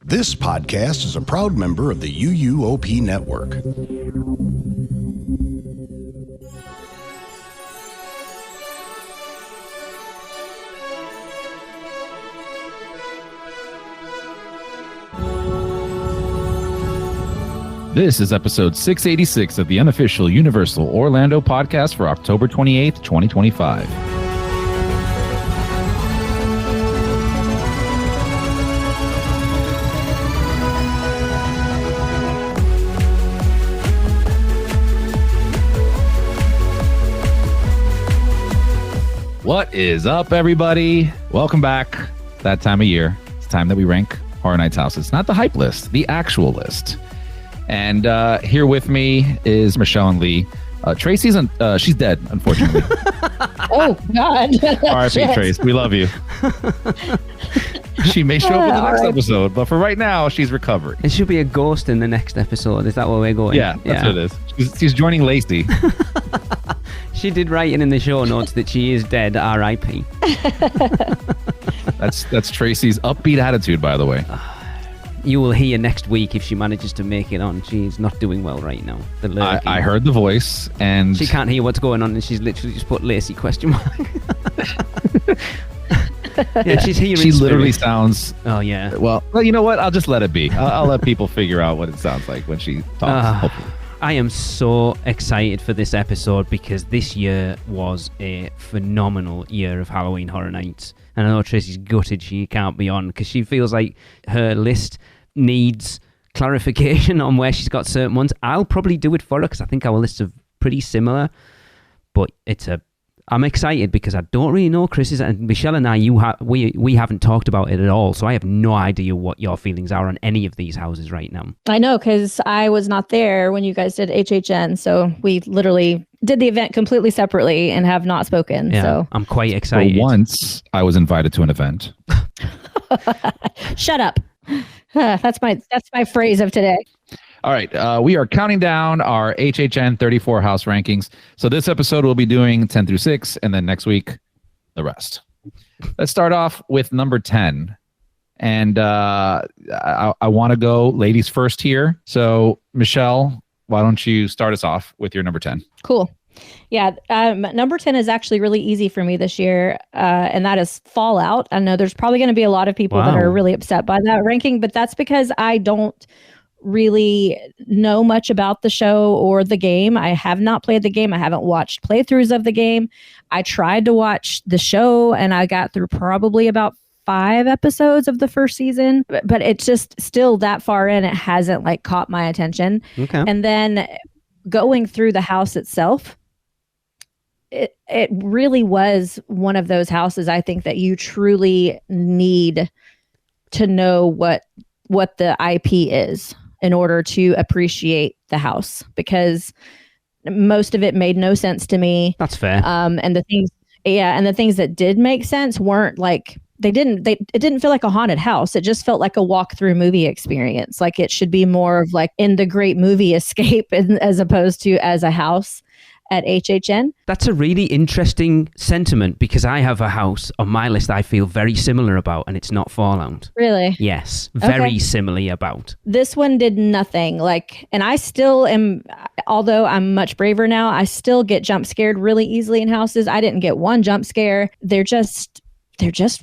This podcast is a proud member of the UUOP network. This is episode 686 of the unofficial Universal Orlando podcast for October 28th, 2025. What is up, everybody? Welcome back. That time of year. It's time that we rank Horror Nights houses. Not the hype list, the actual list. And here with me is Michelle and Lee. Tracy's she's dead, unfortunately. Oh, God. R.I.P. Trace. We love you. She may show up in the next episode, but for right now, she's recovering. It should be a ghost in the next episode. Is that where we're going? Yeah, that's what it is. She's joining Lacey. She did write in the show notes that she is dead, R.I.P. That's Tracy's upbeat attitude, by the way. You will hear next week if she manages to make it on. She's not doing well right now. I heard the voice, and she can't hear what's going on, and she's literally just put Lacey question mark. Yeah, she's hearing. She literally sounds. Oh yeah. Well, you know what? I'll just let it be. I'll let people figure out what it sounds like when she talks. Hopefully. I am so excited for this episode because this year was a phenomenal year of Halloween Horror Nights. And I know Tracy's gutted she can't be on because she feels like her list needs clarification on where she's got certain ones. I'll probably do it for her because I think our lists are pretty similar. But I'm excited because I don't really know Chris's, and Michelle and I, we haven't talked about it at all, so I have no idea what your feelings are on any of these houses right now. I know, because I was not there when you guys did HHN, so we literally did the event completely separately and have not spoken. Yeah, so I'm quite excited. For once, I was invited to an event. Shut up. That's my phrase of today. All right, we are counting down our HHN 34 house rankings. So this episode we'll be doing 10 through 6, and then next week, the rest. Let's start off with number 10. And I want to go ladies first here. So, Michelle, why don't you start us off with your number 10? Cool. Yeah, number 10 is actually really easy for me this year, and that is Fallout. I know there's probably going to be a lot of people that are really upset by that ranking, but that's because I don't really know much about the show or the game. I have not played the game. I haven't watched playthroughs of the game. I tried to watch the show and I got through probably about 5 episodes of the first season, but it's just still that far in. It hasn't like caught my attention. Okay. And then going through the house itself, it really was one of those houses I think that you truly need to know what the IP is in order to appreciate the house, because most of it made no sense to me. That's fair. And the things that did make sense weren't like, it didn't feel like a haunted house. It just felt like a walk-through movie experience. Like it should be more of like in the great movie Escape as opposed to as a house at HHN. That's a really interesting sentiment because I have a house on my list I feel very similar about, and it's not Fallout. Really? Yes, very similarly about. This one did nothing. And I still am, although I'm much braver now, I still get jump scared really easily in houses. I didn't get one jump scare. There just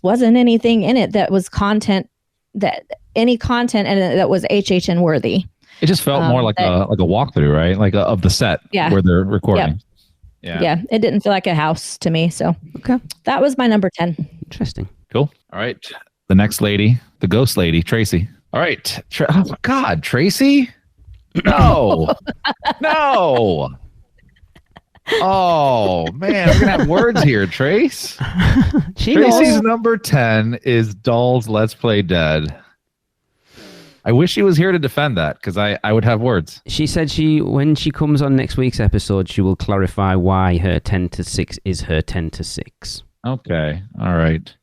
wasn't anything in it that was content in it that was HHN worthy. It just felt more like a walkthrough, right? Like of the set where they're recording. Yep. Yeah, it didn't feel like a house to me. So that was my number 10. Interesting. Cool. All right. The next lady, the ghost lady, Tracy. All right. Oh my God, Tracy? No. No. Oh, man. We're going to have words here, Trace. Tracy's number 10 is Doll's Let's Play Dead. I wish she was here to defend that because I would have words. She said when she comes on next week's episode, she will clarify why her 10 to 6 is her 10 to 6. Okay. All right.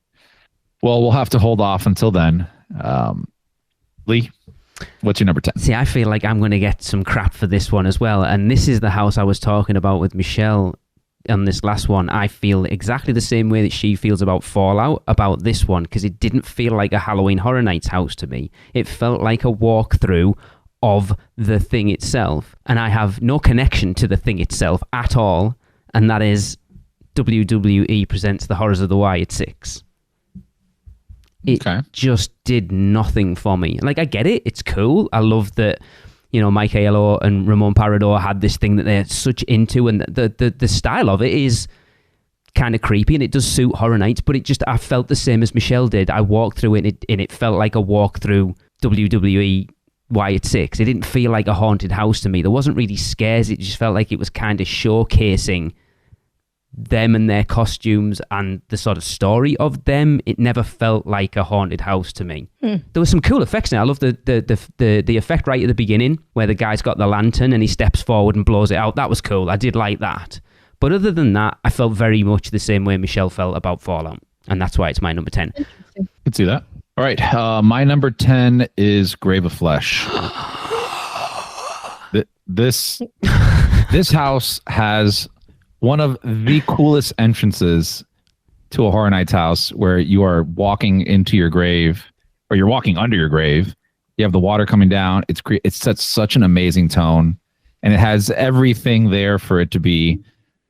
Well, we'll have to hold off until then. Lee, what's your number 10? See, I feel like I'm going to get some crap for this one as well. And this is the house I was talking about with Michelle on this last one, I feel exactly the same way that she feels about Fallout, about this one, because it didn't feel like a Halloween Horror Nights house to me. It felt like a walkthrough of the thing itself, and I have no connection to the thing itself at all, and that is WWE presents The Horrors of the Y at 6. It just did nothing for me. Like, I get it, it's cool. I love that, you know, Mike Aiello and Ramon Parador had this thing that they're such into, and the style of it is kind of creepy, and it does suit Horror Nights, but I felt the same as Michelle did. I walked through it, and it felt like a walk through WWE Y at 6. It didn't feel like a haunted house to me. There wasn't really scares. It just felt like it was kind of showcasing them and their costumes and the sort of story of them. It never felt like a haunted house to me. There was some cool effects in it. I love the effect right at the beginning where the guy's got the lantern and he steps forward and blows it out. That was cool. I did like that. But other than that, I felt very much the same way Michelle felt about Fallout, and that's why it's my number 10. Could see that. All right, my number 10 is Grave of Flesh. This house has one of the coolest entrances to a Horror Nights house, where you are walking into your grave, or you're walking under your grave. You have the water coming down. It sets such an amazing tone, and it has everything there for it to be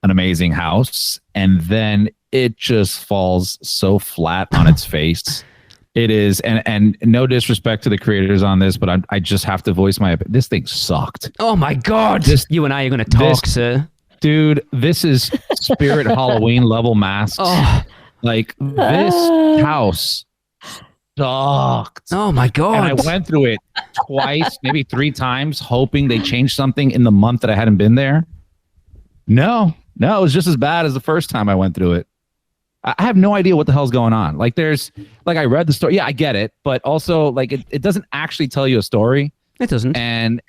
an amazing house. And then it just falls so flat on its face. It is, and no disrespect to the creators on this, but I just have to voice my opinion. This thing sucked. Oh my God. You and I are going to talk, sir. Dude, this is Spirit Halloween level masks. Oh. Like, this house sucked. Oh my God. And I went through it twice, maybe 3 times, hoping they changed something in the month that I hadn't been there. No, it was just as bad as the first time I went through it. I have no idea what the hell's going on. Like, I read the story. Yeah, I get it. But also, like, it doesn't actually tell you a story. It doesn't. And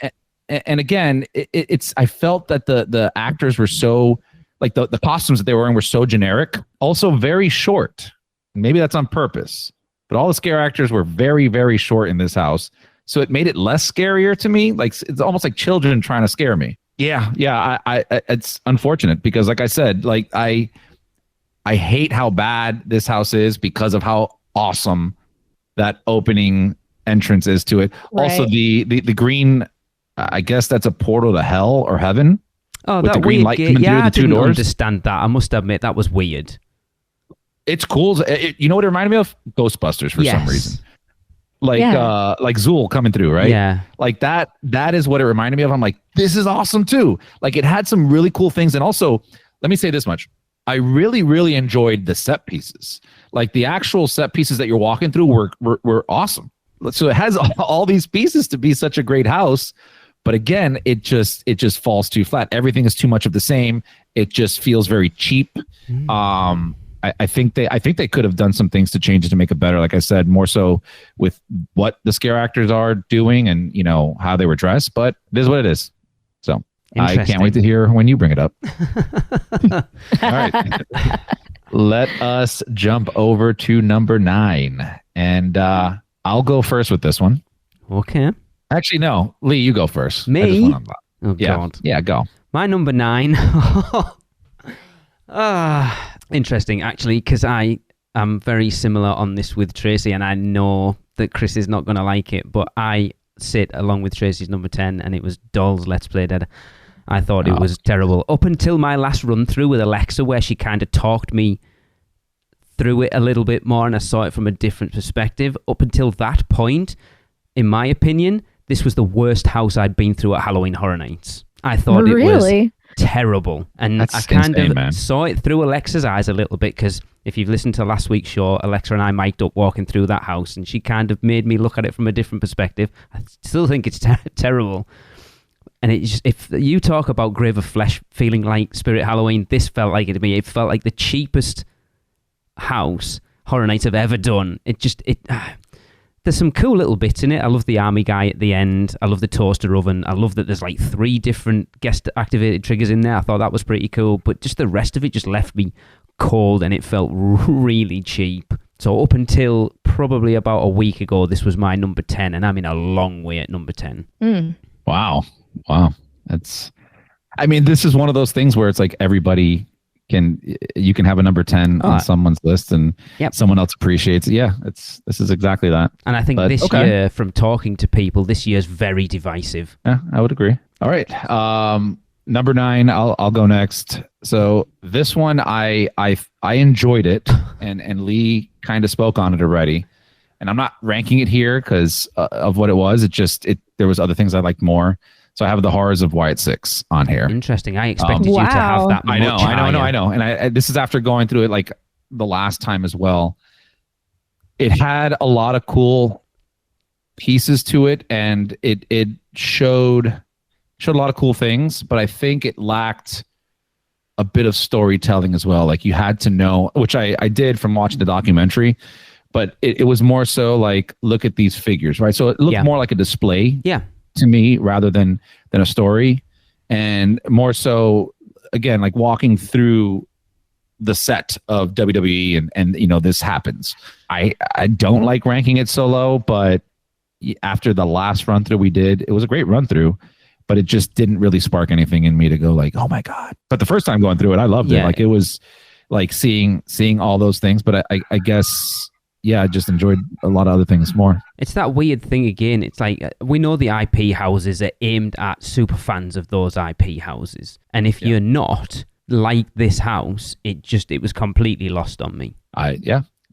again, it's, I felt that the actors were so, like, the costumes that they were wearing were so generic. Also very short. Maybe that's on purpose. But all the scare actors were very, very short in this house. So it made it less scarier to me. Like, it's almost like children trying to scare me. Yeah. I it's unfortunate because, like I said, like, I hate how bad this house is because of how awesome that opening entrance is to it. Right. Also, the green, I guess that's a portal to hell or heaven. Oh, with that the green light coming through the 2 doors. I didn't understand that. I must admit, that was weird. It's cool. You know what it reminded me of? Ghostbusters for some reason. Like Zool coming through, right? Yeah. Like that is what it reminded me of. I'm like, this is awesome too. Like, it had some really cool things. And also, let me say this much. I really, really enjoyed the set pieces. Like, the actual set pieces that you're walking through were awesome. So it has all these pieces to be such a great house. But again, it just falls too flat. Everything is too much of the same. It just feels very cheap. I think they could have done some things to change it to make it better. Like I said, more so with what the scare actors are doing and, you know, how they were dressed. But it is what it is. So I can't wait to hear when you bring it up. All right. Let us jump over to number 9. And I'll go first with this one. Okay. Actually, no. Lee, you go first. Me? Oh, God. Yeah, go. My number 9. Interesting, actually, because I am very similar on this with Tracy, and I know that Chris is not going to like it, but I sit along with Tracy's number 10, and it was Doll's Let's Play Dead. I thought it was terrible. Up until my last run through with Alexa, where she kind of talked me through it a little bit more, and I saw it from a different perspective. Up until that point, in my opinion, this was the worst house I'd been through at Halloween Horror Nights. I thought it was terrible. And I kind of saw it through Alexa's eyes a little bit, because if you've listened to last week's show, Alexa and I mic'd up walking through that house, and she kind of made me look at it from a different perspective. I still think it's terrible. And it just, if you talk about Grave of Flesh feeling like Spirit Halloween, this felt like it to me. It felt like the cheapest house Horror Nights have ever done. There's some cool little bits in it. I love the army guy at the end. I love the toaster oven. I love that there's like 3 different guest activated triggers in there. I thought that was pretty cool. But just the rest of it just left me cold, and it felt really cheap. So up until probably about a week ago, this was my number 10, and I'm in a long way at number 10. Wow. This is one of those things where it's like everybody you can have a number 10 on someone's list and someone else appreciates it. Yeah, this is exactly that. And I think this year, from talking to people, this year's very divisive. Yeah, I would agree. All right. Number 9, I'll go next. So this one, I enjoyed it, and Lee kind of spoke on it already. And I'm not ranking it here because of what it was. There was other things I liked more. So I have The Horrors of Wyatt 6 on here. Interesting. I expected you to have that much I know. And this is after going through it like the last time as well. It had a lot of cool pieces to it, and it showed a lot of cool things, but I think it lacked a bit of storytelling as well. Like you had to know, which I did from watching the documentary, but it was more so like, look at these figures, right? So it looked more like a display. Yeah. To me, rather than a story, and more so again like walking through the set of WWE and this happens. I don't like ranking it so low, but after the last run through we did, it was a great run through, but it just didn't really spark anything in me to go like, oh my god. But the first time going through it, I loved it. Like it was like seeing all those things, but I guess I just enjoyed a lot of other things more. It's that weird thing again. It's like we know the IP houses are aimed at super fans of those IP houses. And if you're not like this house, it was completely lost on me.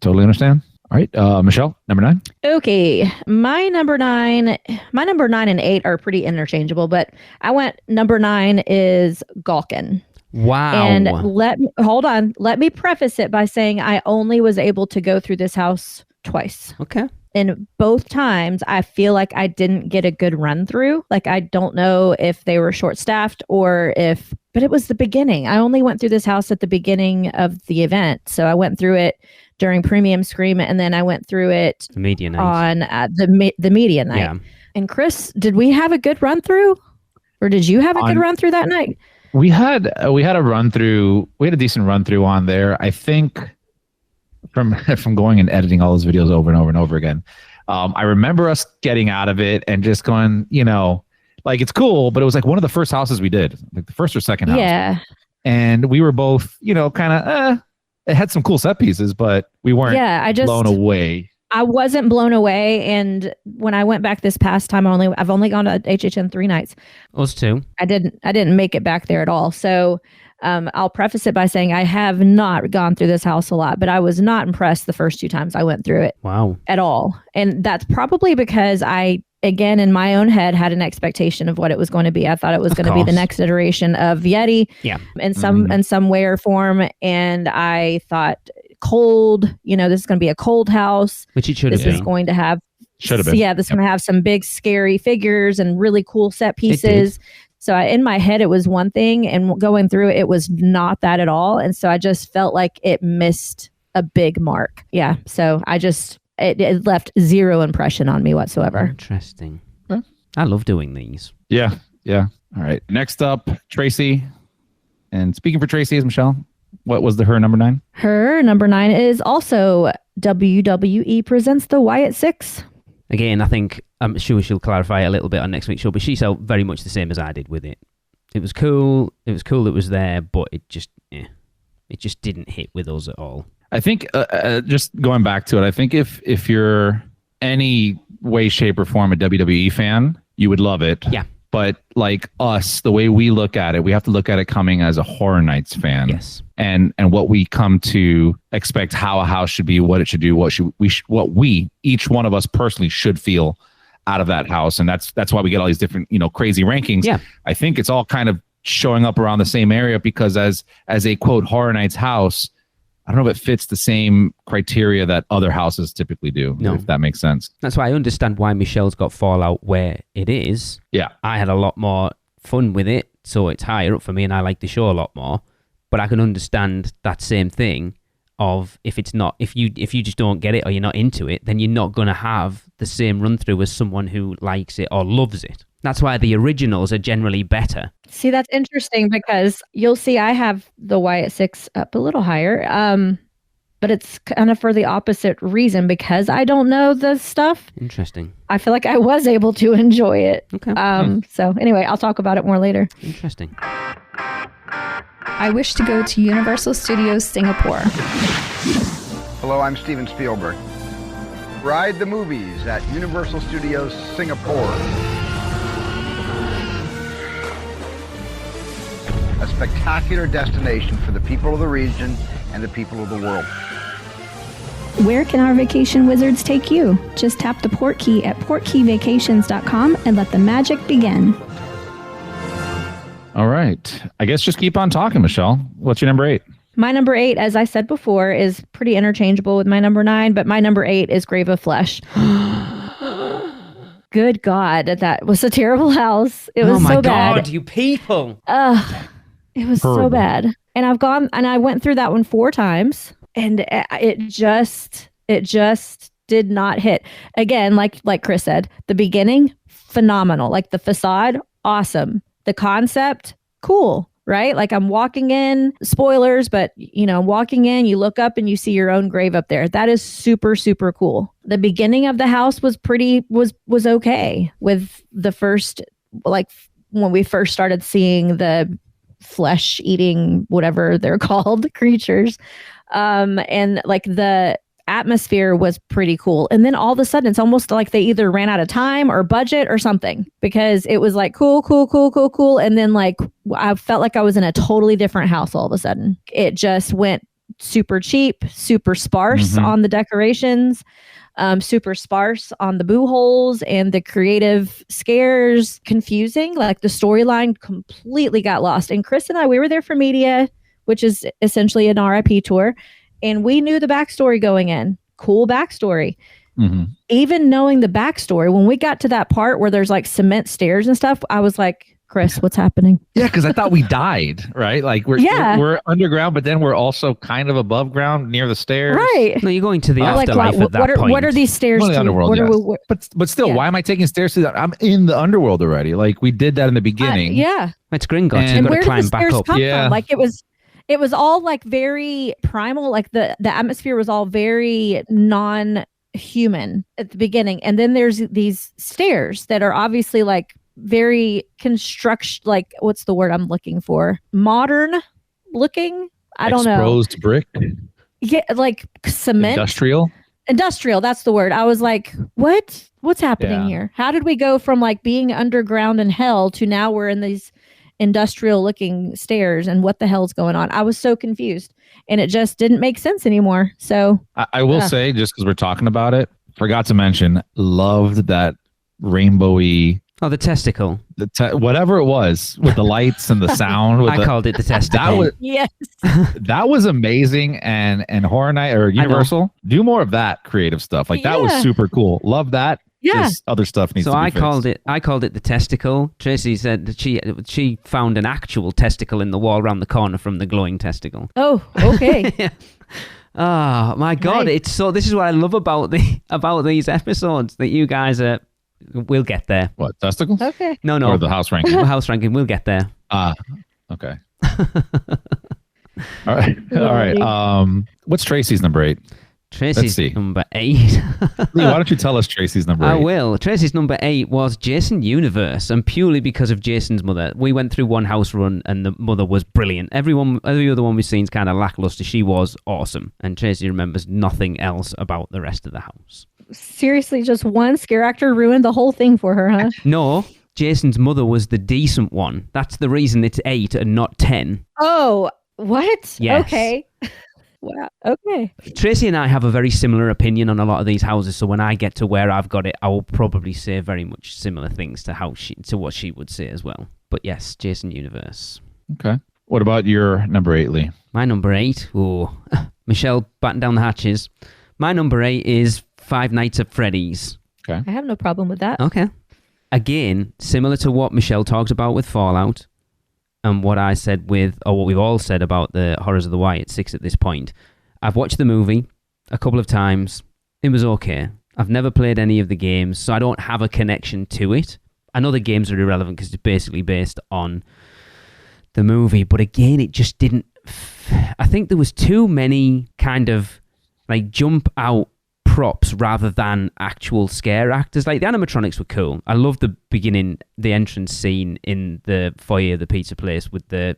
Totally understand. All right, Michelle, number 9. Okay, my number 9 and 8 are pretty interchangeable, but I went number 9 is Gawkin. Wow. And let me preface it by saying I only was able to go through this house twice. Okay. And both times I feel like I didn't get a good run through. Like I don't know if they were short staffed but it was the beginning. I only went through this house at the beginning of the event. So I went through it during Premium Scream, and then I went through it the media night. On the media night. Yeah. And Chris, did we have a good run through? Or did you have a good run through that night? We had a run through. We had a decent run through on there. I think from going and editing all those videos over and over and over again. I remember us getting out of it and just going, like it's cool, but it was like one of the first houses we did, like the first or second house. Yeah. And we were both, kind of, it had some cool set pieces, but we weren't blown away. I wasn't blown away, and when I went back this past time, I've only gone to HHN 3 nights. Us too. I didn't make it back there at all. So I'll preface it by saying I have not gone through this house a lot, but I was not impressed the first 2 times I went through it. Wow. At all. And that's probably because I, again, in my own head, had an expectation of what it was going to be. I thought it was going to be the next iteration of Yeti in some way or form. And I thought cold, this is going to be a cold house. Which it should have been. This is going to have Should have been. Yeah, this is going to have some big scary figures and really cool set pieces. So in my head, it was one thing, and going through it, it was not that at all. And so I just felt like it missed a big mark. Yeah. So it left zero impression on me whatsoever. Interesting. I love doing these. Yeah. Yeah. All right. Next up, Tracy. And speaking for Tracy is Michelle. What was her number 9? Her number 9 is also WWE presents the Wyatt 6. Again, I think I'm sure she'll clarify a little bit on next week's show, but she felt very much the same as I did with it. It was cool. It was cool. It was there, but it just didn't hit with us at all. I think just going back to it, I think if you're any way, shape, or form a WWE fan, you would love it. Yeah. But like us, the way we look at it, we have to look at it coming as a Horror Nights fan. Yes. And what we come to expect how a house should be, what it should do, what we each one of us personally should feel out of that house. And that's why we get all these different, crazy rankings. Yeah. I think it's all kind of showing up around the same area because as a quote Horror Nights house, I don't know if it fits the same criteria that other houses typically do, if that makes sense. That's why I understand why Michelle's got Fallout where it is. Yeah. I had a lot more fun with it, so it's higher up for me, and I like the show a lot more. But I can understand that same thing of if you just don't get it or you're not into it, then you're not going to have the same run through as someone who likes it or loves it. That's why the originals are generally better. See, that's interesting because you'll see I have the Wyatt 6 up a little higher, but it's kind of for the opposite reason because I don't know the stuff. Interesting. I feel like I was able to enjoy it. Okay. So anyway, I'll talk about it more later. Interesting. I wish to go to Universal Studios Singapore. Hello, I'm Steven Spielberg. Ride the movies at Universal Studios Singapore. A spectacular destination for the people of the region and the people of the world. Where can our vacation wizards take you? Just tap the port key at portkeyvacations.com and let the magic begin. All right. I guess just keep on talking, Michelle. What's your number 8? My number 8, as I said before, is pretty interchangeable with my number 9, but my number 8 is Grave of Flesh. Good God, that was a terrible house. It was so bad. Oh my God, you people. It was so bad. And I went through that one 4 times, and it just did not hit. Again, like Chris said, the beginning, phenomenal. Like the facade, awesome. The concept, cool, right? Like I'm walking in, spoilers, but I'm walking in, you look up and you see your own grave up there. That is super, super cool. The beginning of the house was okay with the first, like when we first started seeing the flesh eating, whatever they're called, creatures. And like the atmosphere was pretty cool. And then all of a sudden it's almost like they either ran out of time or budget or something, because it was like cool. And then like I felt like I was in a totally different house all of a sudden. It just went super cheap, super sparse on the decorations, super sparse on the boo holes and the creative scares, confusing. Like the storyline completely got lost. And Chris and I, we were there for media, which is essentially an RIP tour. And we knew the backstory going in. Cool backstory. Mm-hmm. Even knowing the backstory, when we got to that part where there's like cement stairs and stuff, I was like, Chris, what's happening? Yeah, because I thought we died, right? Like we're underground, but then we're also kind of above ground near the stairs. Right. No, you're going to the afterlife at that point. What are these stairs to? The underworld, yes. But still, why am I taking stairs to that? I'm in the underworld already. Like we did that in the beginning. It's Gringotts. And You've got where to did climb the back stairs up. come from? Like it was all like very primal. Like the atmosphere was all very non-human at the beginning. And then there's these stairs that are obviously like very construction, like what's the word I'm looking for? Modern looking? I don't know. Exposed brick? Yeah, like cement. Industrial, that's the word. I was like, what's happening here? How did we go from like being underground in hell to now we're in these industrial looking stairs, and what the hell's going on? I was so confused, and it just didn't make sense anymore. So I will say, just because we're talking about it, forgot to mention, loved that rainbowy. Oh, the testicle. Whatever it was with the lights and the sound. I called it the testicle. Yes. That was amazing. And Horror Night or Universal, do more of that creative stuff. Like that was super cool. Love that. Yeah. Just other stuff needs to be fixed. I called it the testicle. Tracy said that she found an actual testicle in the wall around the corner from the glowing testicle. Oh, okay. Oh my God! Nice. It's so. This is what I love about these episodes, that you guys are. We'll get there. What, testicles? Okay. No. Or the house ranking. The house ranking. We'll get there. Okay. All right. What's Tracy's number 8? Tracy's number 8. Lee, why don't you tell us Tracy's number 8? I will. Tracy's number 8 was Jason Universe, and purely because of Jason's mother. We went through one house run, and the mother was brilliant. Every other one we've seen is kind of lackluster. She was awesome, and Tracy remembers nothing else about the rest of the house. Seriously, just one scare actor ruined the whole thing for her, huh? No, Jason's mother was the decent one. That's the reason it's 8 and not 10. Oh, what? Yes. Okay. Wow. Okay. Tracy and I have a very similar opinion on a lot of these houses, so when I get to where I've got it, I will probably say very much similar things to what she would say as well. But yes, Jason Universe. Okay. What about your number 8, Lee? My number 8. Oh, Michelle, batten down the hatches. My number 8 is Five Nights at Freddy's. Okay. I have no problem with that. Okay. Again, similar to what Michelle talked about with Fallout, and what I said or what we've all said about the Horrors of the White 6 at this point. I've watched the movie a couple of times. It was okay. I've never played any of the games, so I don't have a connection to it. I know the games are irrelevant because it's basically based on the movie, but again, it just didn't... I think there was too many kind of like jump out props rather than actual scare actors. Like the animatronics were cool. I love the beginning, the entrance scene in the foyer of the pizza place with the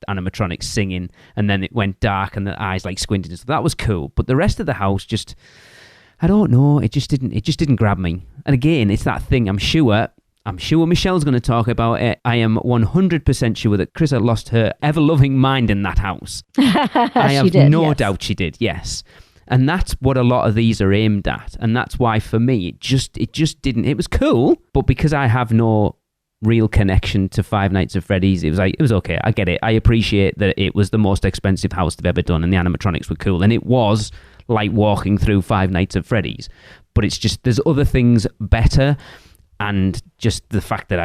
animatronics singing, and then it went dark and the eyes like squinted. So that was cool. But the rest of the house just, I don't know, it just didn't grab me. And again, it's that thing. I'm sure Michelle's going to talk about it. I am 100% sure that Chris had lost her ever-loving mind in that house. I have no doubt she did, yes. And that's what a lot of these are aimed at. And that's why, for me, it just didn't... It was cool, but because I have no real connection to Five Nights at Freddy's, it was okay. I get it. I appreciate that it was the most expensive house they've ever done, and the animatronics were cool. And it was like walking through Five Nights at Freddy's. But it's just, there's other things better... And just the fact that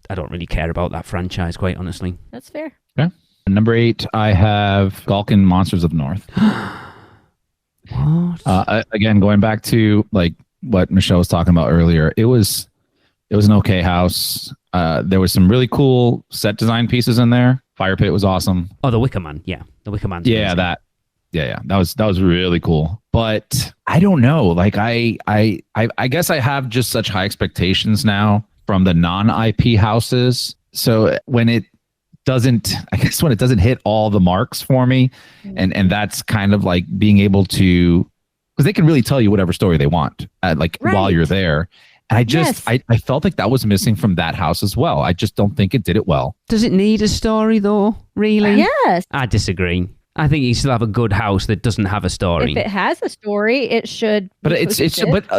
I don't really care about that franchise, quite honestly. That's fair. Okay. Number 8, I have Gulkin Monsters of the North. What? Again, going back to like what Michelle was talking about earlier, it was an okay house. There was some really cool set design pieces in there. Fire pit was awesome. Oh, the Wicker Man. Yeah, the Wicker Man. Yeah, that. Yeah, that was really cool. But I don't know. Like I guess I have just such high expectations now from the non-IP houses. So when it doesn't hit all the marks for me, and that's kind of like being able to, because they can really tell you whatever story they want, while you're there. And I felt like that was missing from that house as well. I just don't think it did it well. Does it need a story though? Really? Yes. I disagree. I think you still have a good house that doesn't have a story. If it has a story, it should. But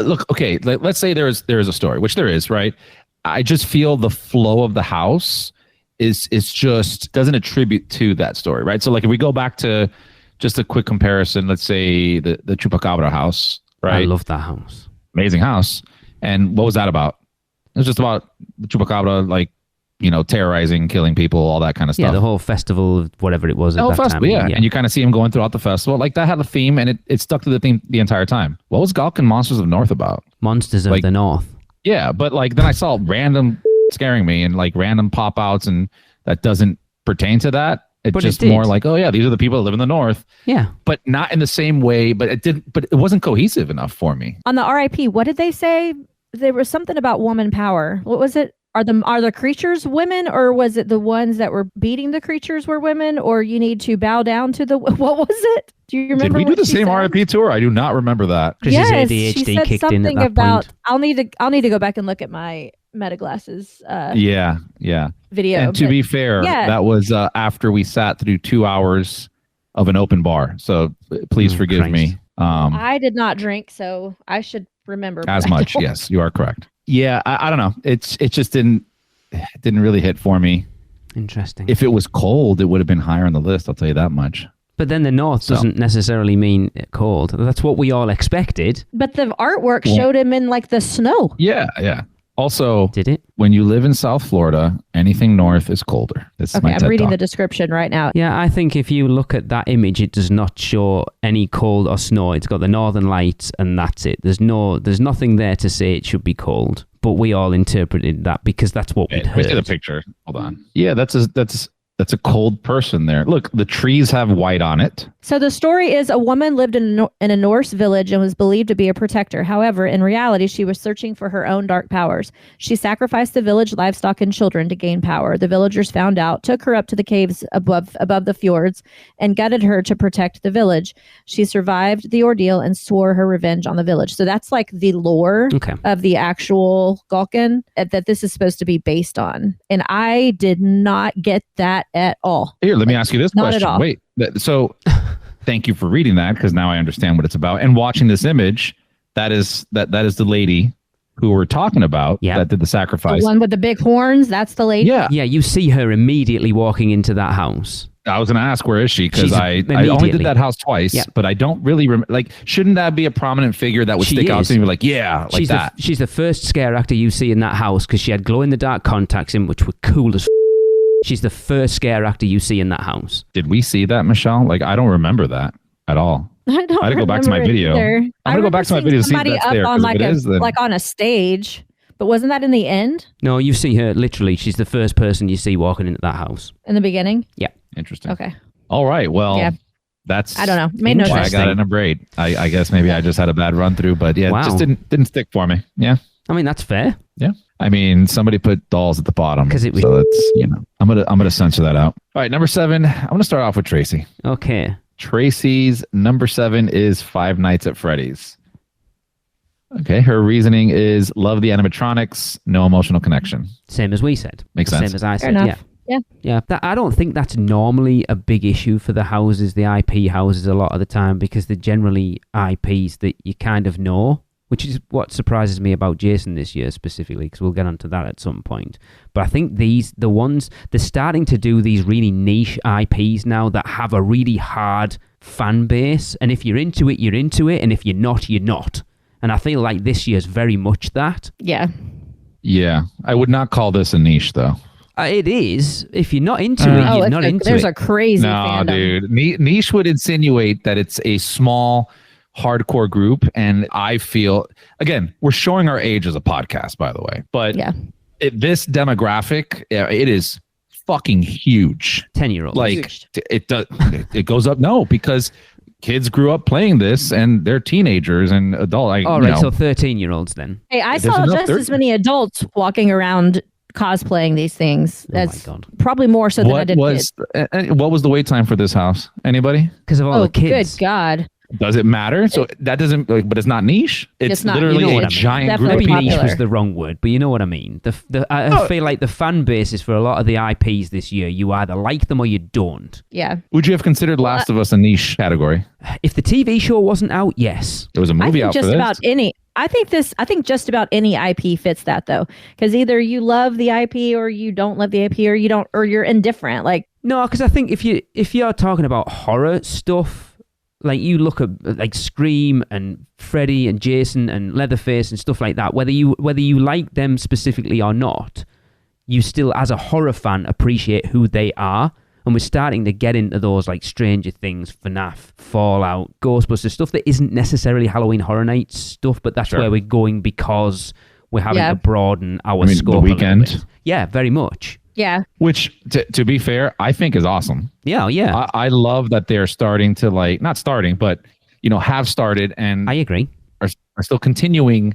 look, okay. Let's say there is a story, which there is, right? I just feel the flow of the house is just doesn't attribute to that story, right? So like if we go back to just a quick comparison, let's say the Chupacabra house, right? I love that house. Amazing house. And what was that about? It was just about the Chupacabra, like, terrorizing, killing people, all that kind of stuff. Yeah, the whole festival, whatever it was. The whole festival, yeah. And you kind of see him going throughout the festival. Like that had a theme, and it stuck to the theme the entire time. What was Gulkin Monsters of the North about? Monsters of the North. Yeah, but like then I saw random scaring me and like random pop outs, and that doesn't pertain to that. It's just more like, oh yeah, these are the people that live in the North. Yeah, but not in the same way. But it wasn't cohesive enough for me. On the RIP, what did they say? There was something about woman power. What was it? Are the creatures women, or was it the ones that were beating the creatures were women, or you need to bow down to the, what was it? Do you remember? Did we do the same RIP tour? I do not remember that. Yes, ADHD she said kicked something in at that about, point. I'll need to go back and look at my Meta Glasses yeah video. And to be fair, that was after we sat through 2 hours of an open bar. So please forgive me. I did not drink, so I should remember as much. Yes, you are correct. Yeah, I don't know. It just didn't really hit for me. Interesting. If it was cold, it would have been higher on the list. I'll tell you that much. But then the North doesn't necessarily mean cold. That's what we all expected. But the artwork showed him in like the snow. Yeah. Also, did it? When you live in South Florida, anything north is colder. Okay, I'm reading the description right now. Yeah, I think if you look at that image, it does not show any cold or snow. It's got the northern lights, and that's it. There's nothing there to say it should be cold. But we all interpreted that because that's what we'd heard. Let me see the picture. Hold on. Yeah, that's a cold person there. Look, the trees have white on it. So the story is a woman lived in a Norse village and was believed to be a protector. However, in reality, she was searching for her own dark powers. She sacrificed the village livestock and children to gain power. The villagers found out, took her up to the caves above the fjords, and gutted her to protect the village. She survived the ordeal and swore her revenge on the village. So that's like the lore of the actual Gulkin that this is supposed to be based on. And I did not get that at all. Here, let me ask you this question. At all. Wait, so thank you for reading that, because now I understand what it's about. And watching this image, that is the lady who we're talking about that did the sacrifice. The one with the big horns, that's the lady? Yeah. Yeah, you see her immediately walking into that house. I was going to ask, where is she? Because I only did that house twice, but I don't really remember. Like, shouldn't that be a prominent figure that would stick out to me? Like, yeah, like that. She's the first scare actor you see in that house, because she had glow-in-the-dark contacts in, which were cool as She's the first scare actor you see in that house. Did we see that, Michelle? Like, I don't remember that at all. I had to go back to my video. I'm going to go back to my video to see if that's there. On like on a stage. But wasn't that in the end? No, you see her literally. She's the first person you see walking into that house. In the beginning? Yeah. Interesting. Okay. All right. Well, that's... I don't know. Made no sense. I got it in a braid. I guess maybe I just had a bad run through, but yeah, it just didn't stick for me. Yeah. I mean, that's fair. Yeah. I mean, somebody put dolls at the bottom. Because it was. So that's, I'm gonna censor that out. All right, number 7. I'm gonna start off with Tracy. Okay. Tracy's number 7 is Five Nights at Freddy's. Okay, her reasoning is love the animatronics, no emotional connection. Same as we said. Makes sense. Same as I Fair said. enough. Yeah. Yeah, I don't think that's normally a big issue for the houses, the IP houses, a lot of the time, because they're generally IPs that you kind of know, which is what surprises me about Jason this year specifically, because we'll get onto that at some point. But I think they're starting to do these really niche IPs now that have a really hard fan base, and if you're into it, you're into it, and if you're not, you're not. And I feel like this year's very much that. Yeah. Yeah, I would not call this a niche, though. It is. If you're not into it, you're not into it. There's a crazy No, fandom. dude. Niche would insinuate that it's a small, hardcore group. And I feel, again, we're showing our age as a podcast, by the way. But Yeah. This demographic, it is fucking huge. 10-year-olds. Like, it goes up. No, because kids grew up playing this and they're teenagers and adult. All right, so 13-year-olds then. Hey, I There's saw enough just as many adults walking around cosplaying these things. That's my God. probably more so than I did kids. What was the wait time for this house? Anybody? Because of all the kids. Good God. Does it matter? So that doesn't, but it's not niche. It's not. literally You know what a I mean. giant Definitely group Maybe of niche people. popular. was the wrong word, but you know what I mean. I feel like the fan bases for a lot of the IPs this year, you either like them or you don't. Yeah. Would you have considered Last of Us a niche category? If the TV show wasn't out, yes. There was a I movie think out for just this. about any. I think just about any IP fits that though, because either you love the IP or you don't love the IP, or you don't, or you're indifferent. Like No, because I think if you're talking about horror stuff, like you look at like Scream and Freddy and Jason and Leatherface and stuff like that, whether you like them specifically or not, you still, as a horror fan, appreciate who they are. And we're starting to get into those like Stranger Things, FNAF, Fallout, Ghostbusters, stuff that isn't necessarily Halloween Horror Nights stuff, but that's where we're going because we're having to broaden our scope. The a little Weeknd. bit. Yeah, very much. yeah, Which, to be fair, I think is awesome. Yeah, yeah. I love that they're starting to not starting, but have started and I agree. are still continuing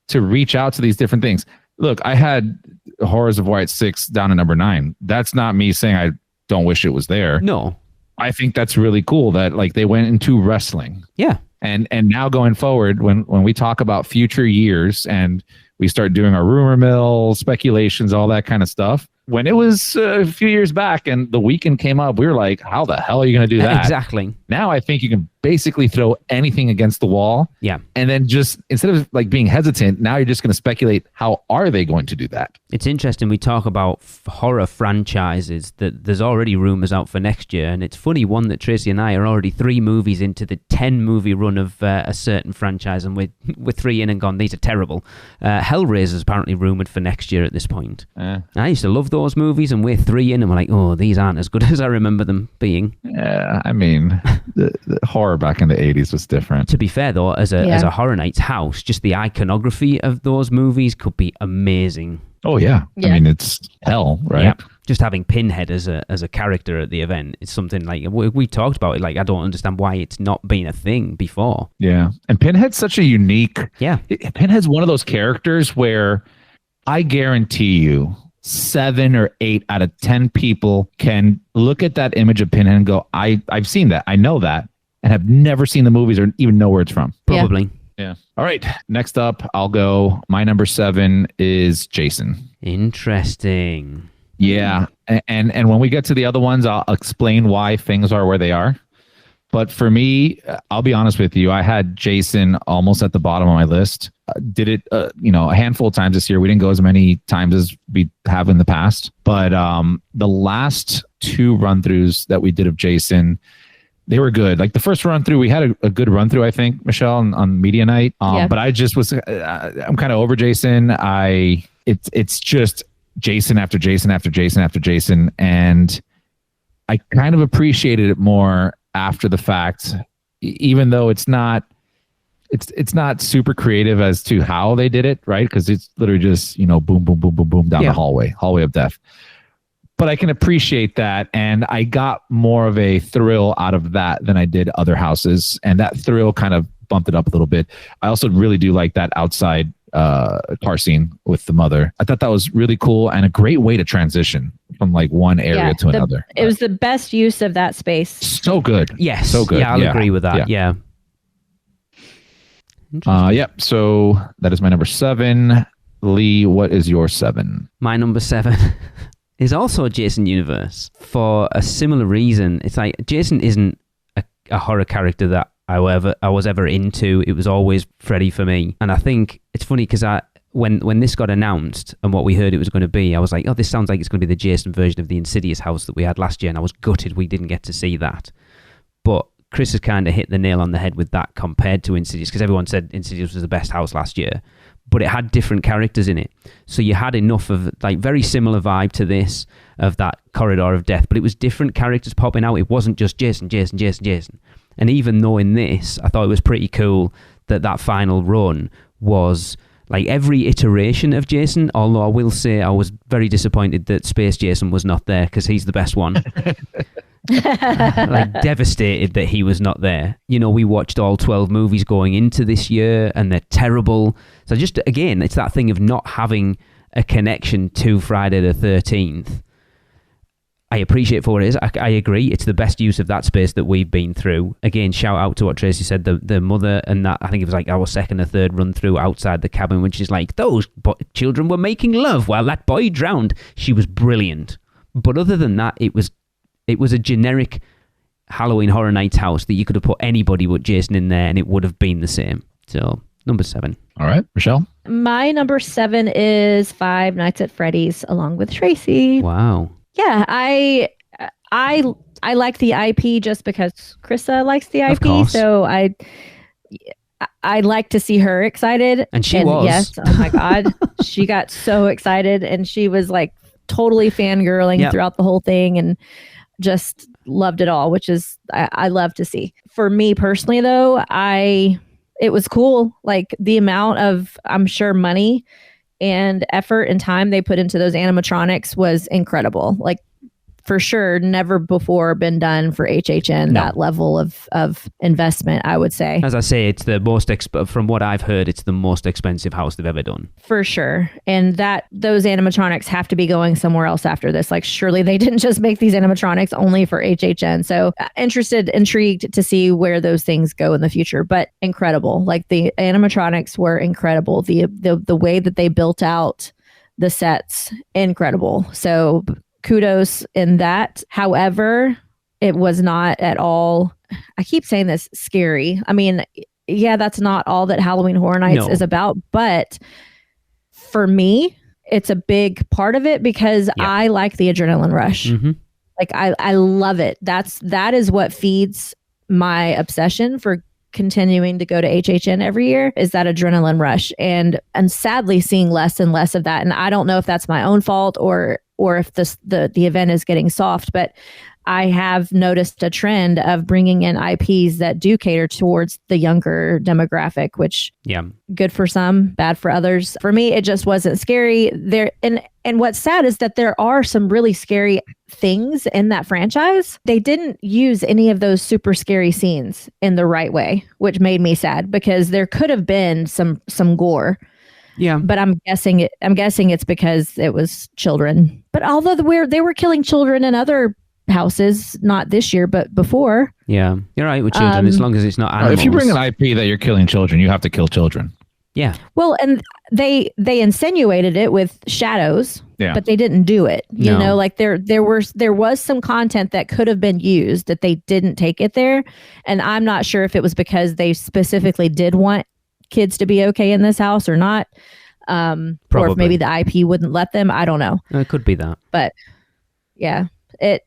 to reach out to these different things. Look, I had Horrors of White 6 down to number 9. That's not me saying I don't wish it was there. No. I think that's really cool that they went into wrestling. Yeah. And now going forward, when we talk about future years and we start doing our rumor mill, speculations, all that kind of stuff, when it was a few years back and The Weeknd came up, we were like, how the hell are you going to do that? Exactly. Now I think you can basically throw anything against the wall. Yeah. And then just, instead of being hesitant, now you're just going to speculate, how are they going to do that? It's interesting. We talk about horror franchises that there's already rumors out for next year. And it's funny, one that Tracy and I are already 3 movies into the 10 movie run of a certain franchise. And we're 3 in and gone, these are terrible. Hellraiser's apparently rumored for next year at this point. I used to love those movies, and we're 3 in and we're like, oh, these aren't as good as I remember them being. Yeah, I mean, the horror back in the 80s was different. To be fair, though, as a Horror Nights house, just the iconography of those movies could be amazing. Oh, yeah. I mean, it's hell, right? Yeah. Just having Pinhead as a character at the event is something like we talked about it. Like, I don't understand why it's not been a thing before. Yeah. And Pinhead's such a unique... Yeah. Pinhead's one of those characters where I guarantee you 7 or 8 out of 10 people can look at that image of Pinhead and go, I've seen that. I know that. And have never seen the movies or even know where it's from. Probably. Yeah. All right. Next up, I'll go. My number 7 is Jason. Interesting. Yeah. And when we get to the other ones, I'll explain why things are where they are. But for me, I'll be honest with you, I had Jason almost at the bottom of my list. Did it, a handful of times this year. We didn't go as many times as we have in the past. But the last 2 run-throughs that we did of Jason, they were good. Like the first run through, we had a good run through, I think, Michelle, on media night. But I just was, I'm kind of over Jason. It's just Jason after Jason after Jason after Jason. And I kind of appreciated it more after the fact, even though it's not super creative as to how they did it, right? Because it's literally just, boom, boom, boom, boom, boom down the hallway of death. But I can appreciate that, and I got more of a thrill out of that than I did other houses, and that thrill kind of bumped it up a little bit. I also really do like that outside car scene with the mother. I thought that was really cool and a great way to transition from like one area to another. It was the best use of that space. So good. Yes. So good. Yeah, I'll agree with that. Yeah. Yep. So that is my number 7. Lee, what is your 7? My number 7 is also a Jason universe for a similar reason. It's like Jason isn't a horror character that I was ever into. It was always Freddy for me. And I think it's funny because when this got announced and what we heard it was going to be, I was like, oh, this sounds like it's going to be the Jason version of the Insidious house that we had last year. And I was gutted we didn't get to see that. But Chris has kind of hit the nail on the head with that compared to Insidious, because everyone said Insidious was the best house last year, but it had different characters in it. So you had enough of like very similar vibe to this, of that corridor of death, but it was different characters popping out. It wasn't just Jason. And even though in this, I thought it was pretty cool that final run was like every iteration of Jason, although I will say I was very disappointed that Space Jason was not there, because he's the best one. Like devastated that he was not there. You know, we watched all 12 movies going into this year and they're terrible. So just, again, it's that thing of not having a connection to Friday the 13th. I appreciate for what it is. I agree. It's the best use of that space that we've been through. Again, shout out to what Tracy said, the mother, and that, I think it was like our second or third run through outside the cabin, which is like, those children were making love while that boy drowned. She was brilliant. But other than that, it was a generic Halloween Horror Nights house that you could have put anybody but Jason in there and it would have been the same. So, number 7. All right, Michelle? My number 7 is Five Nights at Freddy's, along with Tracy. Wow. Yeah, I like the IP just because Krista likes the IP, so I like to see her excited. And she was. Yes, oh my God. She got so excited and she was like totally fangirling throughout the whole thing and just loved it all, which is I love to see. For me personally though, it was cool. Like the amount of, I'm sure, money and effort and time they put into those animatronics was incredible. Like, for sure, never before been done for HHN, that level of investment, I would say. As I say, it's the most, from what I've heard, it's the most expensive house they've ever done. For sure. And those animatronics have to be going somewhere else after this. Like, surely they didn't just make these animatronics only for HHN. So intrigued to see where those things go in the future, but incredible. Like, the animatronics were incredible. The way that they built out the sets, incredible. So kudos in that. However, it was not at all, I keep saying this, scary. I mean, yeah, that's not all that Halloween Horror Nights is about, but for me, it's a big part of it because I like the adrenaline rush. Mm-hmm. Like, I love it. That is what feeds my obsession for continuing to go to HHN every year, is that adrenaline rush. And sadly seeing less and less of that. And I don't know if that's my own fault or if the event is getting soft, but I have noticed a trend of bringing in IPs that do cater towards the younger demographic, which good for some, bad for others. For me, it just wasn't scary there. And what's sad is that there are some really scary things in that franchise. They didn't use any of those super scary scenes in the right way, which made me sad because there could have been some gore. Yeah, but I'm guessing it's because it was children. But although they were killing children in other houses, not this year, but before. Yeah, you're right with children, as long as it's not animals. If you bring an IP that you're killing children, you have to kill children. Yeah. Well, and they insinuated it with shadows, but they didn't do it. You know, like there was some content that could have been used that they didn't take it there, and I'm not sure if it was because they specifically did want kids to be okay in this house or not, or if maybe the IP wouldn't let them. I don't know. It could be that. But yeah, it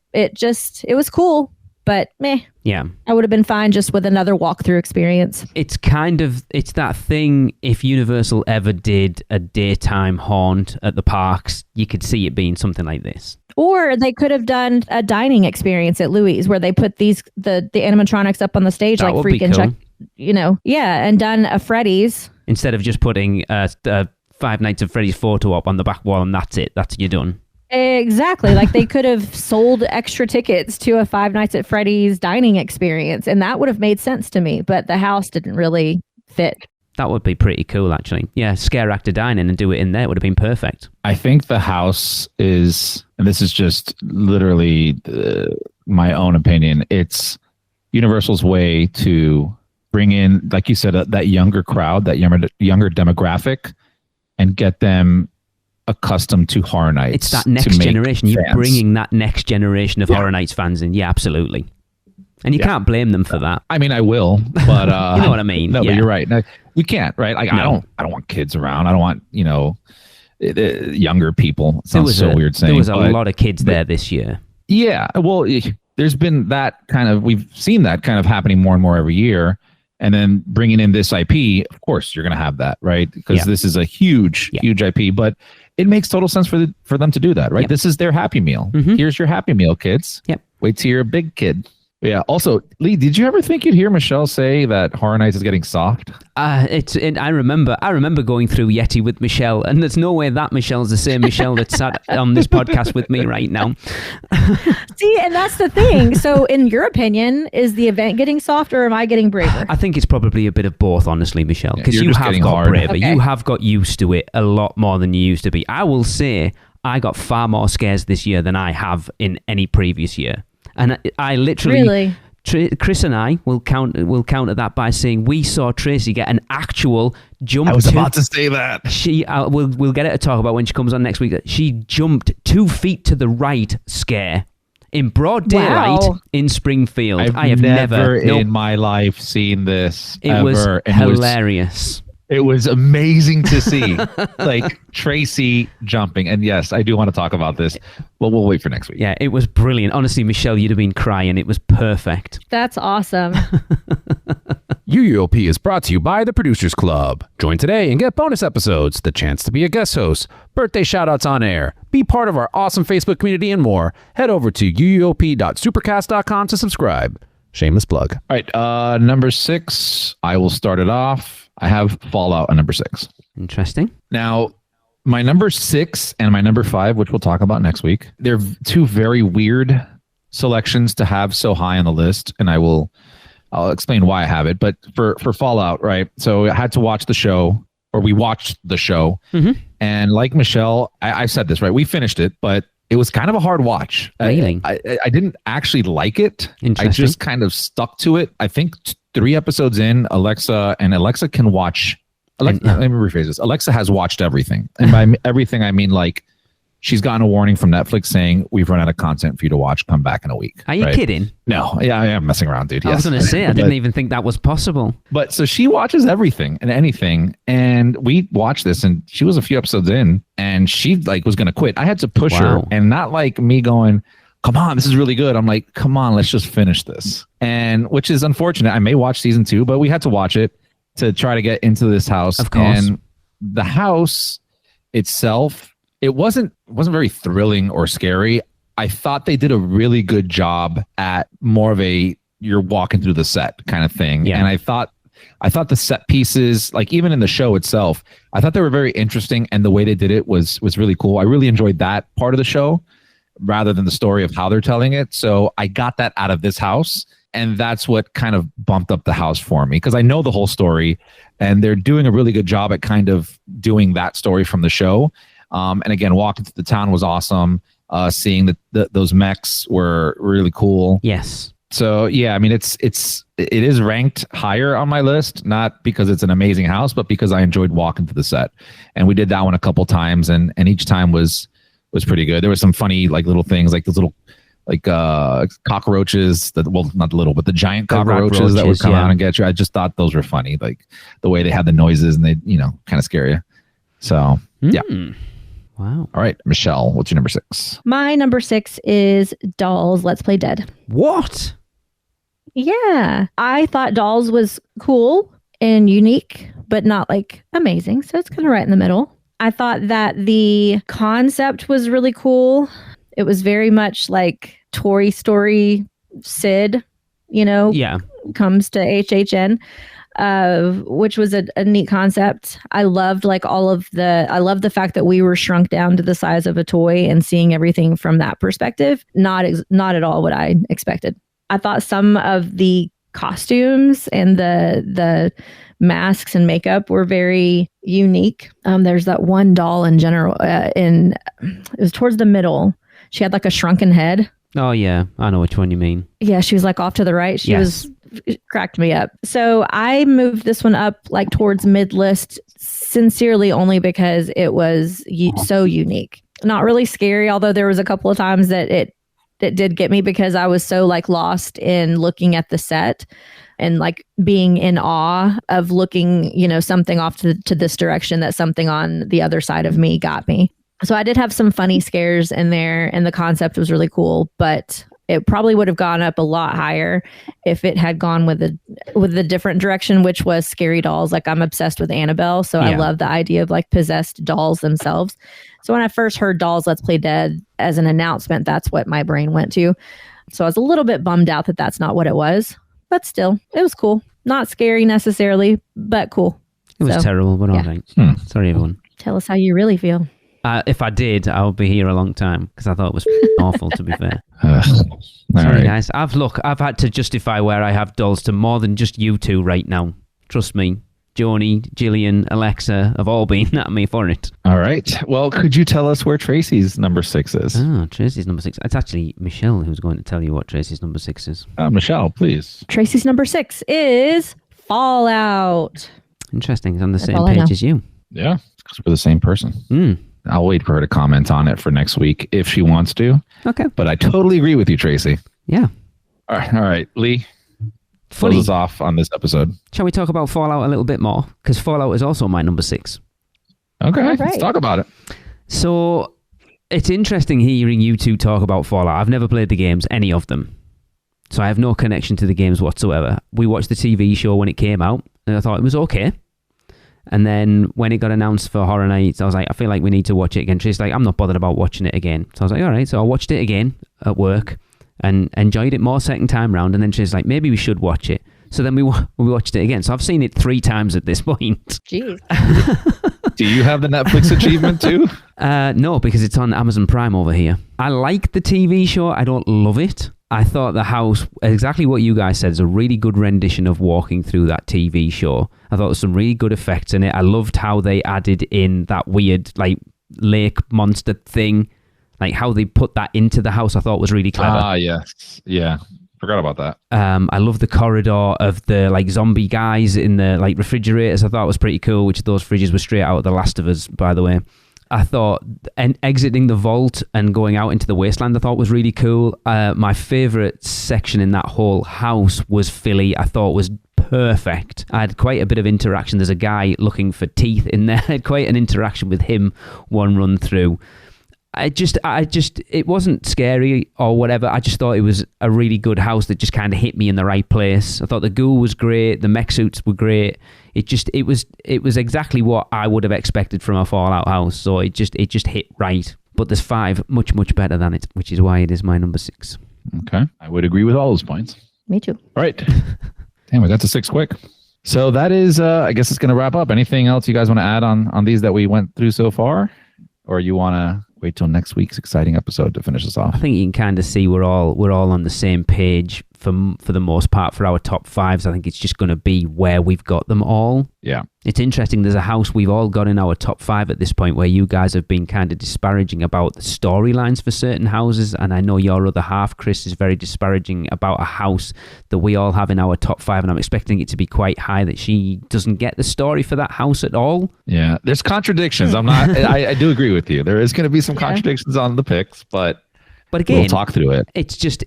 was cool, but meh. Yeah, I would have been fine just with another walkthrough experience. It's that thing. If Universal ever did a daytime haunt at the parks, you could see it being something like this. Or they could have done a dining experience at Louis, where they put the animatronics up on the stage, that like freaking cool. Chuck. And done a Freddy's. Instead of just putting Five Nights at Freddy's photo up on the back wall and that's it. That's you're done. Exactly. Like, they could have sold extra tickets to a Five Nights at Freddy's dining experience, and that would have made sense to me. But the house didn't really fit. That would be pretty cool, actually. Yeah, scare actor dining and do it in there would have been perfect. I think the house is, and this is just literally my own opinion, it's Universal's way to bring in, like you said, that younger crowd, that younger demographic, and get them accustomed to Horror Nights. It's that next generation. You're bringing that next generation of Horror Nights fans in. Yeah, absolutely. And you can't blame them for that. I mean, I will, but you know what I mean. No, but you're right. No, you can't, right? Like, No. I don't want kids around. I don't want, younger people. It sounds so weird saying. There was a lot of kids there this year. Yeah, well, there's been that kind of, we've seen that kind of happening more and more every year. And then bringing in this IP, of course, you're going to have that, right? Because this is a huge IP, but it makes total sense for them to do that, right? Yep. This is their Happy Meal. Mm-hmm. Here's your Happy Meal, kids. Yep. Wait till you're a big kid. Yeah. Also, Lee, did you ever think you'd hear Michelle say that Horror Nights is getting soft? I remember going through Yeti with Michelle, and there's no way that Michelle's the same Michelle that sat on this podcast with me right now. See, and that's the thing. So, in your opinion, is the event getting soft, or am I getting braver? I think it's probably a bit of both, honestly, Michelle, because you're you just have getting got hard. braver. Okay. You have got used to it a lot more than you used to be. I will say I got far more scares this year than I have in any previous year, and I literally. Really? Chris and I will counter that by saying we saw Tracy get an actual jump. I was about to say that. She we'll get her to talk about when she comes on next week. That she jumped 2 feet to the right scare in broad daylight in Springfield. I have never in my life seen this. It ever. was And hilarious. It was amazing to see, like Tracy jumping. And yes, I do want to talk about this, but we'll wait for next week. Yeah, it was brilliant. Honestly, Michelle, you'd have been crying. It was perfect. That's awesome. UUOP is brought to you by the Producers Club. Join today and get bonus episodes, the chance to be a guest host, birthday shoutouts on air, be part of our awesome Facebook community, and more. Head over to uuop.supercast.com to subscribe. Shameless plug. All right. Number 6, I will start it off. I have Fallout at number 6. Interesting. Now, my number 6 and my number 5, which we'll talk about next week, they're two very weird selections to have so high on the list, and I'll explain why I have it. But for Fallout, right? So I had to watch the show, or we watched the show, and like Michelle, I said this, right? We finished it, but it was kind of a hard watch. Really? I didn't actually like it. I Interesting. just kind of stuck to it. I think 3 episodes in, Alexa can watch. Let me rephrase this. Alexa has watched everything. And by everything, I mean, like, she's gotten a warning from Netflix saying, we've run out of content for you to watch. Come back in a week. Are you kidding? No. Yeah, I am messing around, dude. I was Yes. going to say, I didn't even think that was possible. But so she watches everything and anything. And we watched this, and she was a few episodes in, and she was going to quit. I had to push her, and not like me going, come on, this is really good. I'm like, come on, let's just finish this. And which is unfortunate. I may watch season 2, but we had to watch it to try to get into this house. Of course. And the house itself, it wasn't very thrilling or scary. I thought they did a really good job at more of a you're walking through the set kind of thing. Yeah. And I thought the set pieces, like even in the show itself, I thought they were very interesting, and the way they did it was really cool. I really enjoyed that part of the show rather than the story of how they're telling it. So I got that out of this house, and that's what kind of bumped up the house for me, because I know the whole story, and they're doing a really good job at kind of doing that story from the show. And again, walking through the town was awesome. Seeing those mechs were really cool. Yes. So yeah, I mean, it is ranked higher on my list, not because it's an amazing house, but because I enjoyed walking through the set. And we did that one a couple times, and each time was pretty good. There was some funny little things, like those little cockroaches not the little, but the giant cockroaches that would come out and get you. I just thought those were funny, like the way they had the noises, and they kind of scare you. So yeah. Wow. All right, Michelle, what's your number 6? My number 6 is Dolls Let's Play Dead. What? Yeah. I thought Dolls was cool and unique, but not amazing. So it's kind of right in the middle. I thought that the concept was really cool. It was very much like Toy Story Sid, Yeah. comes to HHN, which was a neat concept. I loved I loved the fact that we were shrunk down to the size of a toy and seeing everything from that perspective. Not at all what I expected. I thought some of the costumes and the masks and makeup were very unique. There's that one doll in general, it was towards the middle. She had like a shrunken head. Oh, yeah. I know which one you mean. Yeah, she was like off to the right. It cracked me up. So I moved this one up like towards mid-list, sincerely only because it was so unique. Not really scary, although there was a couple of times that it did get me because I was so like lost in looking at the set and like being in awe of looking, something off to this direction that something on the other side of me got me. So I did have some funny scares in there and the concept was really cool, but it probably would have gone up a lot higher if it had gone with a different direction, which was scary dolls. Like I'm obsessed with Annabelle. So I love the idea of like possessed dolls themselves. So when I first heard Dolls Let's Play Dead as an announcement, that's what my brain went to. So I was a little bit bummed out that that's not what it was, but still it was cool. Not scary necessarily, but cool. It was terrible, but all right. Sorry, everyone. Tell us how you really feel. If I did, I would be here a long time because I thought it was awful, to be fair. Sorry, guys. I've had to justify where I have dolls to more than just you two right now. Trust me. Joni, Jillian, Alexa have all been at me for it. All right. Well, could you tell us where Tracy's number 6 is? Oh, Tracy's number 6. It's actually Michelle who's going to tell you what Tracy's number 6 is. Michelle, please. Tracy's number 6 is Fallout. Interesting. It's on the same page as you. Yeah, because we're the same person. I'll wait for her to comment on it for next week if she wants to. Okay. But I totally agree with you, Tracy. Yeah. All right. Lee, close us off on this episode. Shall we talk about Fallout a little bit more? Because Fallout is also my number 6. Okay, let's talk about it. So it's interesting hearing you two talk about Fallout. I've never played the games, any of them. So I have no connection to the games whatsoever. We watched the TV show when it came out, and I thought it was okay. And then when it got announced for Horror Nights, I was like, I feel like we need to watch it again. She's like, I'm not bothered about watching it again. So I was like, all right. So I watched it again at work and enjoyed it more second time round. And then she's like, maybe we should watch it. So then we watched it again. So I've seen it 3 times at this point. Jeez. Do you have the Netflix achievement too? No, because it's on Amazon Prime over here. I like the TV show. I don't love it. I thought the house, exactly what you guys said, is a really good rendition of walking through that TV show. I thought there was some really good effects in it. I loved how they added in that weird like lake monster thing, like how they put that into the house. I thought was really clever. Yes. Yeah. Forgot about that. I love the corridor of the like zombie guys in the like refrigerators. I thought was pretty cool, which those fridges were straight out of The Last of Us, by the way. I thought exiting the vault and going out into the wasteland I thought was really cool. My favourite section in that whole house was Philly. I thought was perfect. I had quite a bit of interaction. There's a guy looking for teeth in there. I had quite an interaction with him one run through. It wasn't scary or whatever. I just thought it was a really good house that just kind of hit me in the right place. I thought the ghoul was great. The mech suits were great. It was exactly what I would have expected from a Fallout house. So it just hit right. But there's 5 much better than it, which is why it is my number 6. Okay. I would agree with all those points. Me too. All right. Damn, we got to 6 quick. So that is, I guess it's going to wrap up. Anything else you guys want to add on these that we went through so far? Or you want to wait till next week's exciting episode to finish us off? I think you can kind of see we're all on the same page for the most part for our top 5s. I think it's just going to be where we've got them all. Yeah. It's interesting. There's a house we've all got in our top 5 at this point where you guys have been kind of disparaging about the storylines for certain houses. And I know your other half, Chris, is very disparaging about a house that we all have in our top 5. And I'm expecting it to be quite high that she doesn't get the story for that house at all. Yeah. There's contradictions. I do agree with you. There is going to be some contradictions on the picks, but again, we'll talk through it. It's just,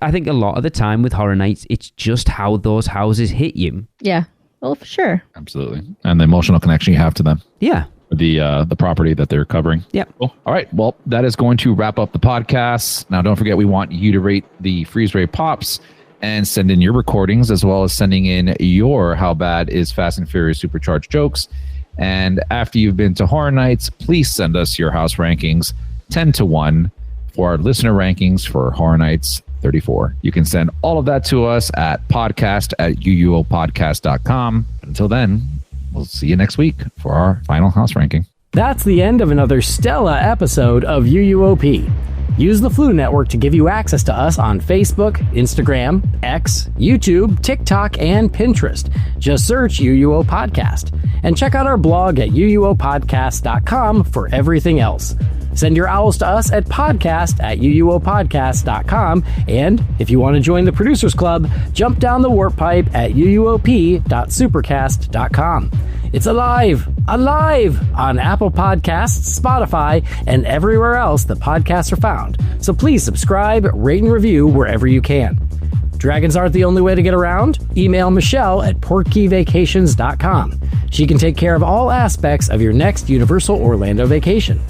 I think a lot of the time with Horror Nights, it's just how those houses hit you. Yeah. Well, for sure. Absolutely. And the emotional connection you have to them. Yeah. The property that they're covering. Yep. Cool. All right. Well, that is going to wrap up the podcast. Now, don't forget, we want you to rate the Freeze Ray Pops and send in your recordings, as well as sending in your How Bad is Fast and Furious Supercharged jokes. And after you've been to Horror Nights, please send us your house rankings 10-1 for our listener rankings for Horror Nights 34. You can send all of that to us at podcast@uuopodcast.com. Until then, we'll see you next week for our final house ranking. That's the end of another Stella episode of UUOP. Use the Flu Network to give you access to us on Facebook, Instagram, X, YouTube, TikTok, and Pinterest. Just search UUO Podcast. And check out our blog at uuopodcast.com for everything else. Send your owls to us at podcast@uuopodcast.com. And if you want to join the Producers Club, jump down the warp pipe at uuop.supercast.com. It's alive on Apple Podcasts, Spotify, and everywhere else that podcasts are found. So please subscribe, rate, and review wherever you can. Dragons aren't the only way to get around. Email Michelle at portkeyvacations.com. She can take care of all aspects of your next Universal Orlando vacation.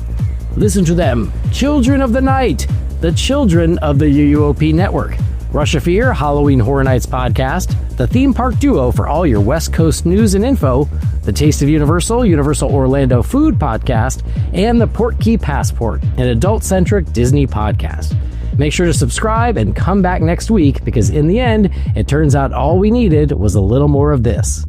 Listen to them, Children of the Night, the children of the UUOP network. Rush of Fear, Halloween Horror Nights podcast, the theme park duo for all your West Coast news and info, the Taste of Universal, Universal Orlando food podcast, and the Portkey Passport, an adult-centric Disney podcast. Make sure to subscribe and come back next week because in the end, it turns out all we needed was a little more of this.